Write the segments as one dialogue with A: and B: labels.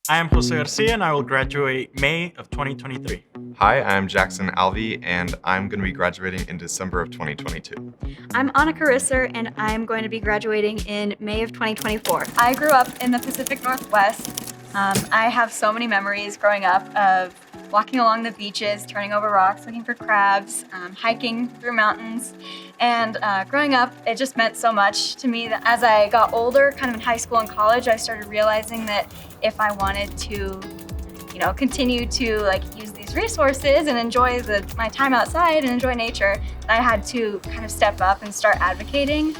A: I am Jose Garcia and I will graduate May of 2023.
B: Hi, I'm Jackson Alvey and I'm going to be graduating in December of 2022.
C: I'm Annika and I'm going to be graduating in May of 2024.
D: I grew up in the Pacific Northwest. I have so many memories growing up of walking along the beaches, turning over rocks, looking for crabs, hiking through mountains. And growing up, it just meant so much to me that as I got older, kind of in high school and college, I started realizing that if I wanted to, continue to use these resources and enjoy my time outside and enjoy nature, I had to kind of step up and start advocating.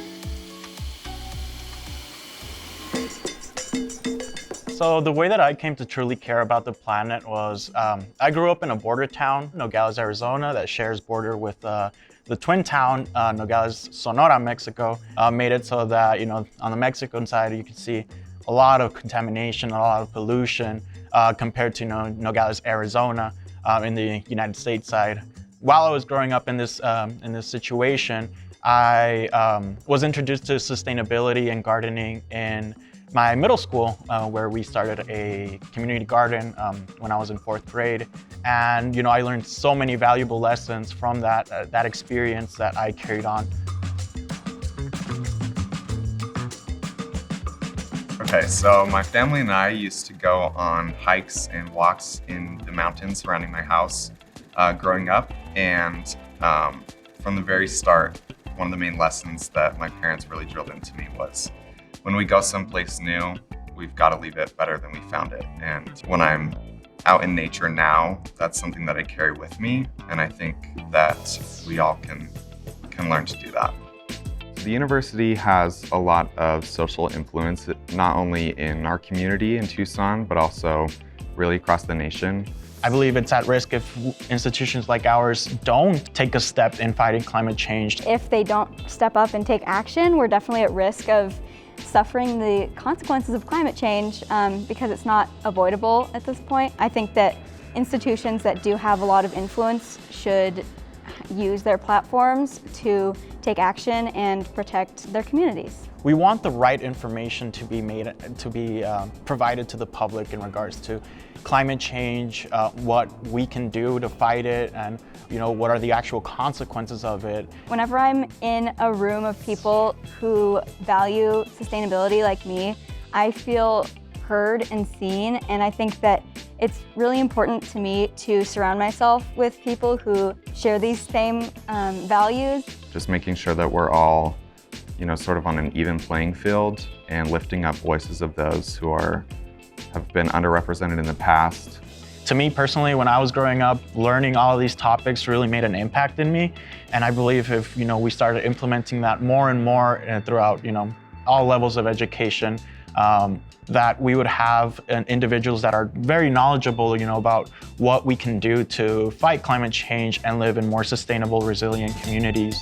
A: So the way that I came to truly care about the planet was, I grew up in a border town, Nogales, Arizona, that shares border with the twin town, Nogales, Sonora, Mexico. Made it so that, on the Mexican side, you can see a lot of contamination, a lot of pollution compared to Nogales, Arizona, in the United States side. While I was growing up in this situation, I was introduced to sustainability and gardening in my middle school, where we started a community garden when I was in 4th grade. And I learned so many valuable lessons from that experience that I carried on.
B: Okay, so my family and I used to go on hikes and walks in the mountains surrounding my house growing up. And from the very start, one of the main lessons that my parents really drilled into me was, when we go someplace new, we've got to leave it better than we found it. And when I'm out in nature now, that's something that I carry with me. And I think that we all can learn to do that. The university has a lot of social influence, not only in our community in Tucson, but also really across the nation.
A: I believe it's at risk if institutions like ours don't take a step in fighting climate change.
C: If they don't step up and take action, we're definitely at risk of suffering the consequences of climate change because it's not avoidable at this point. I think that institutions that do have a lot of influence should use their platforms to take action and protect their communities.
A: We want the right information to be provided to the public in regards to climate change, what we can do to fight it, and what are the actual consequences of it.
C: Whenever I'm in a room of people who value sustainability like me, I feel heard and seen, and I think that it's really important to me to surround myself with people who share these same values.
B: Just making sure that we're all, sort of on an even playing field and lifting up voices of those who have been underrepresented in the past.
A: To me personally, when I was growing up, learning all of these topics really made an impact in me. And I believe if we started implementing that more and more throughout all levels of education, that we would have individuals that are very knowledgeable about what we can do to fight climate change and live in more sustainable, resilient communities.